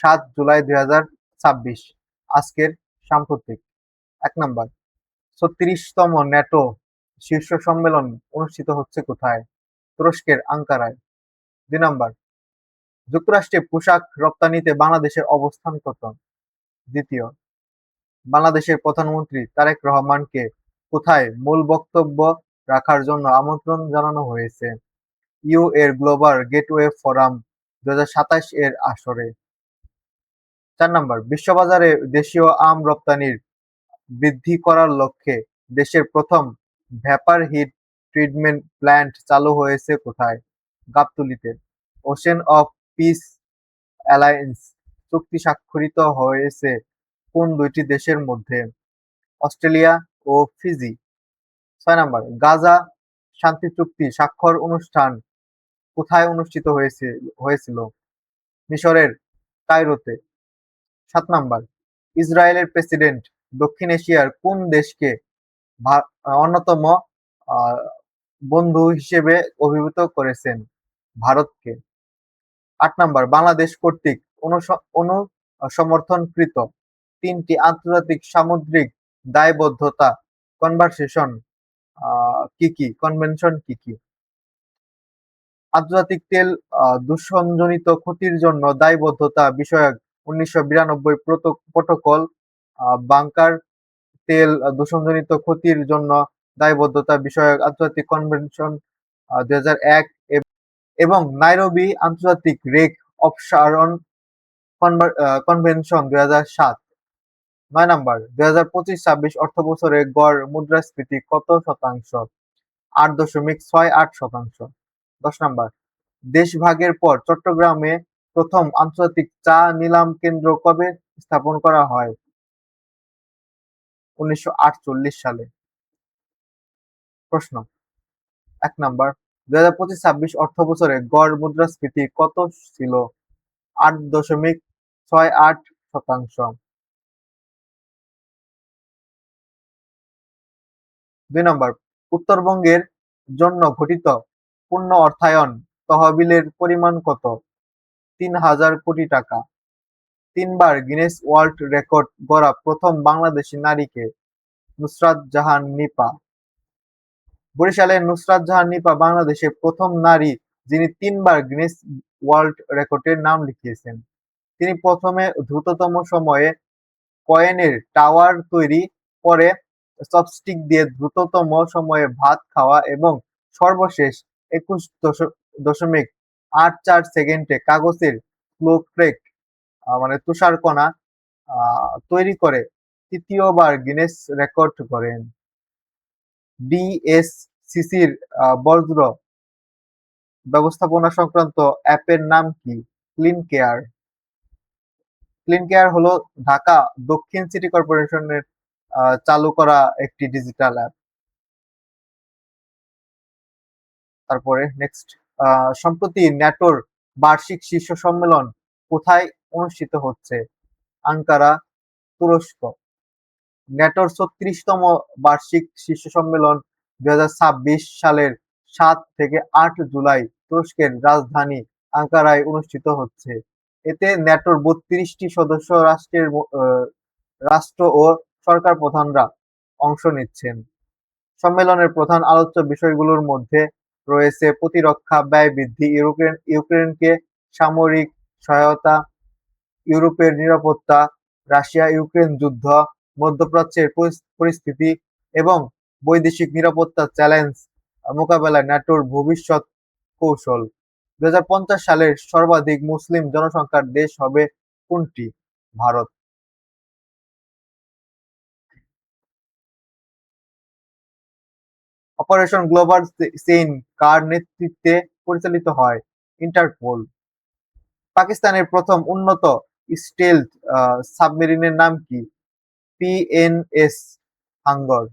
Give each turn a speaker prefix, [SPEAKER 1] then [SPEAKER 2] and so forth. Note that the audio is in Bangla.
[SPEAKER 1] 7 জুলাই 2026। আজকের সাম্প্রতিক। 1 নাম্বার, 36তম ন্যাটো শীর্ষ সম্মেলন অনুষ্ঠিত হচ্ছে কোথায়? তুরস্কের আঙ্কারায়। 2 নাম্বার, যুক্তরাষ্ট্রে পোশাক রপ্তানিতে বাংলাদেশের অবস্থান কত? দ্বিতীয়। বাংলাদেশের প্রধানমন্ত্রী তারেক রহমানকে কোথায় মূল বক্তব্য রাখার জন্য আমন্ত্রণ জানানো হয়েছে? ইউ এর গ্লোবাল গেটওয়ে ফোরাম 2027 এর আসরে। 4 নাম্বার, বিশ্ববাজারে দেশীয় আম রপ্তানির বৃদ্ধি করার লক্ষ্যে দেশের প্রথম ভ্যাপার হিট ট্রিটমেন্ট প্ল্যান্ট চালু হয়েছে কোথায়? গাবতলীতে। ওশেন অফ পিস অ্যালায়েন্স চুক্তি স্বাক্ষরিত হয়েছে কোন দুইটি দেশের মধ্যে? অস্ট্রেলিয়া ও ফিজি। 6 নাম্বার, গাজা শান্তি চুক্তি স্বাক্ষর অনুষ্ঠান কোথায় অনুষ্ঠিত হয়েছিল? মিশরের কায়রোতে। 7 নাম্বার, ইসরায়েলের প্রেসিডেন্ট দক্ষিণ এশিয়ার কোন দেশকে অন্যতম আহ, বন্ধু হিসেবে অভিহিত করেছেন? ভারতকে। 8 নাম্বার, বাংলাদেশ কর্তৃক অনুসমর্থনকৃত 3টি আন্তর্জাতিক সামুদ্রিক দায়বদ্ধতা কনভেনশন কি কি? আন্তর্জাতিক তেল দূষণজনিত ক্ষতির জন্য দায়বদ্ধতা বিষয়ক 1992 প্রটোকল, বাংকার তেল দূষণজনিত ক্ষতির জন্য দায়বদ্ধতা বিষয়ক আন্তর্জাতিক কনভেনশন 2001 এবং নাইরোবি আন্তর্জাতিক রেক অপসারণ কনভেনশন 2007। 9 নাম্বার, 2025-26 অর্থবছরে গড় মুদ্রাস্ফীতি কত শতাংশ? 8.68%। 10 নাম্বার, দেশভাগের পর চট্টগ্রামে প্রথম আন্তর্জাতিক চা নিলাম কেন্দ্র কবে স্থাপন করা হয়? 1948 সালে। প্রশ্ন। 1 নাম্বার, 2025-26 অর্থবছরে গড় মুদ্রাস্ফীতি কত ছিল? 8.68%। 2 নাম্বার, উত্তরবঙ্গের জন্য ঘোষিত পূর্ণ অর্থায়ন তহবিলের পরিমাণ কত? 3,000 কোটি টাকা। 3বার গিনেস ওয়ার্ল্ড রেকর্ড গড়া প্রথম বাংলাদেশী নারী কে? নুসরাত জাহান নিপা। বরিশালের নুসরাত জাহান নিপা বাংলাদেশের প্রথম নারী যিনি 3বার গিনেস ওয়ার্ল্ড রেকর্ডের নাম লিখিয়েছেন। তিনি প্রথমে দ্রুততম সময়ে কয়েনের টাওয়ার তৈরি, পরে চপস্টিক দিয়ে দ্রুততম সময়ে ভাত খাওয়া এবং সর্বশেষ 21.84 সেকেন্ডে কাগজের স্নোফ্লেক মানে তুষারকণা তৈরি করে তৃতীয়বার গিনেস রেকর্ড করেন। ডিএসসিসির বর্জ্য ব্যবস্থাপনা সংক্রান্ত অ্যাপের নাম কি? Clean care. ক্লিন কেয়ার হলো ঢাকা দক্ষিণ সিটি কর্পোরেশনের চালু করা একটি ডিজিটাল অ্যাপ। তারপরে নেক্সট, সম্প্রতি ন্যাটোর বার্ষিক শীর্ষ সম্মেলন কোথায় অনুষ্ঠিত হচ্ছে? আঙ্কারা, তুরস্ক। ন্যাটোর 36তম বার্ষিক শীর্ষ সম্মেলন 2026 সালের 7 থেকে 8 জুলাই তুরস্কের রাজধানী আঙ্কারায় অনুষ্ঠিত হচ্ছে। এতে ন্যাটোর 32টি সদস্য রাষ্ট্র ও সরকার প্রধানরা অংশ নিচ্ছেন। সম্মেলনের প্রধান আলোচ্য বিষয়গুলোর মধ্যে রয়েছে প্রতিরক্ষা ব্যয় বৃদ্ধি, ইউক্রেনকে সামরিক সহায়তা, ইউরোপের নিরাপত্তা, রাশিয়া-ইউক্রেন যুদ্ধ, মধ্যপ্রাচ্যের পরিস্থিতি এবং বৈদেশিক নিরাপত্তা চ্যালেঞ্জ মোকাবেলায় ন্যাটোর ভবিষ্যৎ কৌশল। 2050 সালের সর্বাধিক মুসলিম জনসংখ্যার দেশ হবে কোনটি? ভারত। অপারেশন গ্লোবাল চেইন কার নেতৃত্বে পরিচালিত হয়? ইন্টারপোল। পাকিস্তানের প্রথম উন্নত স্টেলথ সাবমেরিনের নাম কি? পিএনএস হাঙ্গর।